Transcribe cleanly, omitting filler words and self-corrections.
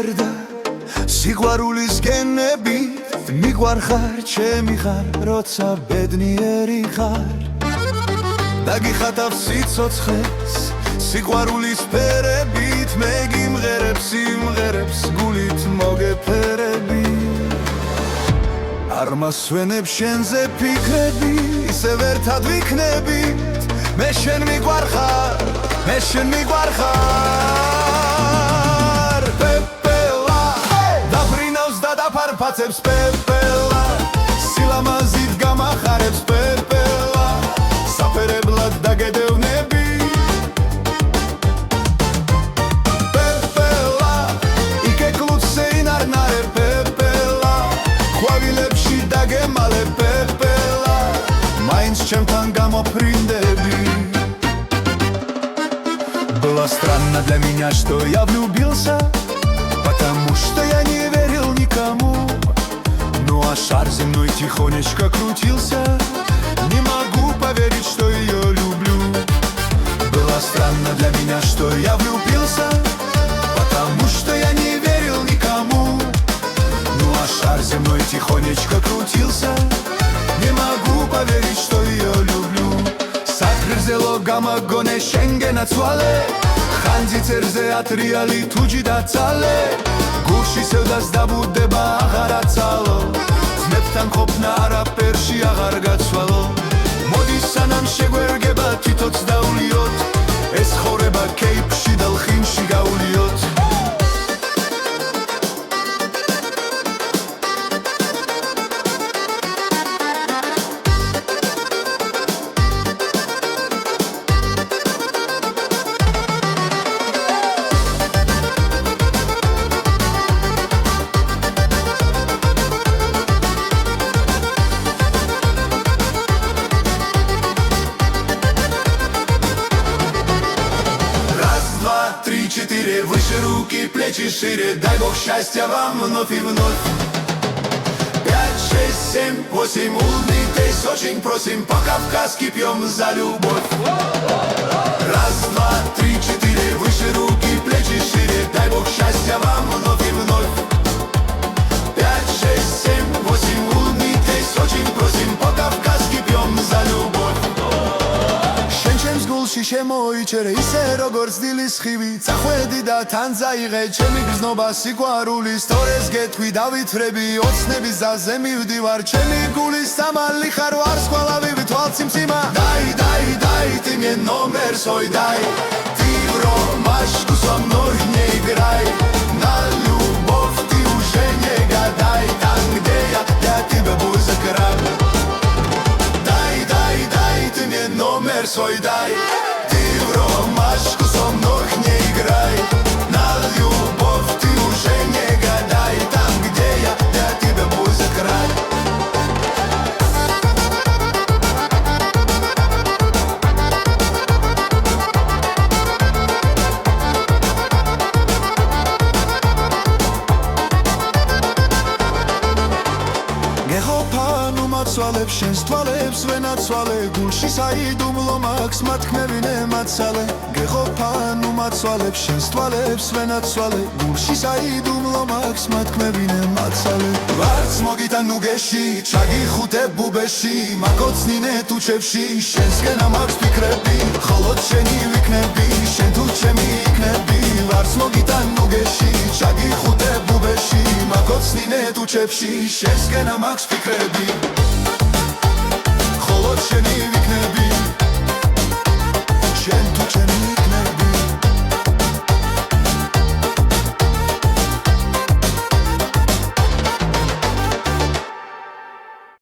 მღერდა სიყვარულის გენებით მიგვარხარ ჩემი ხარ როცა ბედნიერი ხარ დაგიხატავ სიცოცხლეს სიყვარულის ფერებით მე გიმღერებ სიმღერებს გულით მოგეფერები არ მასვენებ შენზე ფიქრები ისევ ერთად ვიქნებით მე შენ მიგვარხარ მე შენ მიგვარხარ პეპელა დაფრინავს და დაფარფაცებს პეპელა სილამაზით გამახარებს პეპელა საფერებლად დაგედევნები პეპელა იკეკლუც სეინარნარე პეპელა ხვავილებში დაგემალე პეპელა მაინც ჩემთან გამოფრინდები Была странно для меня, что я влюбился Потому что я не верил никому Ну а шар земной тихонечко крутился Не могу поверить, что ее люблю Было странно для меня, что я влюбился Потому что я не верил никому Ну а шар земной тихонечко крутился Не могу поверить, что ее люблю Sakrzelo gama gone shengena tsvale Khandzi tserze atriali tuji da tsale Gurshi sevdas dabudeba aghara tsalo Znebtan khopna arapershi aghar gatsvalo Modis sanam sheguergeba titots dauliot Es khoreba keipshi dalkhinshi gauliot Четыре, выше руки, плечи шире Дай Бог счастья вам вновь и вновь 5, 6, 7, 8, умный тейс Очень просим, по-кавказски пьем за любовь Раз, два, три, четыре, выше руки, плечи шире Дай Бог счастья вам вновь и вновь 5, 6, 7, 8, умный тейс Очень просим, по-кавказски пьем за любовь შემოიჩერე ისე როგორც დილის ხივი წახვედი და თან წაიღე ჩემი გრძნობა სიყვარულის თორეს გეთქვი დავითრები ოცნების ზაზე მივდივარ ჩემი გულის სამალი ხარ ვარს ყოლავი თვალციმციმა дай ты мне номер свой дай ты в ромашку со мной не играй на любовь ты уже не гадай там где я для тебя буду закрай дай ты мне номер свой дай ромашку со мной не играй На любовь ты уже не гадай Там, где я для тебя буду закрай გეღოფანუ მაცვალებს შენს თვალებს ვენაცვალე გულში საიდუმლო მაქვს მათქმევინე მაცალე გეღოფანუ მაცვალებს შენს თვალებს ვენაცვალე გულში საიდუმლო მაქვს მათქმევინე მაცალე ვარც მოგიტან ნუგეში ჩაგიხუტებ ბუბეში მაგოცნინე თუჩებში შენსკენ მაქვს ფიქრები ხოლოდ შენი ვიქნები შენ თუ ჩემი იქნები ვარც მოგიტან ნუგეში ჩაგიხუტებ ბუბეში მაგოცნინე თუჩებში შენსკენ მაქვს ფიქრები ხოლოდ შენი ვიქნები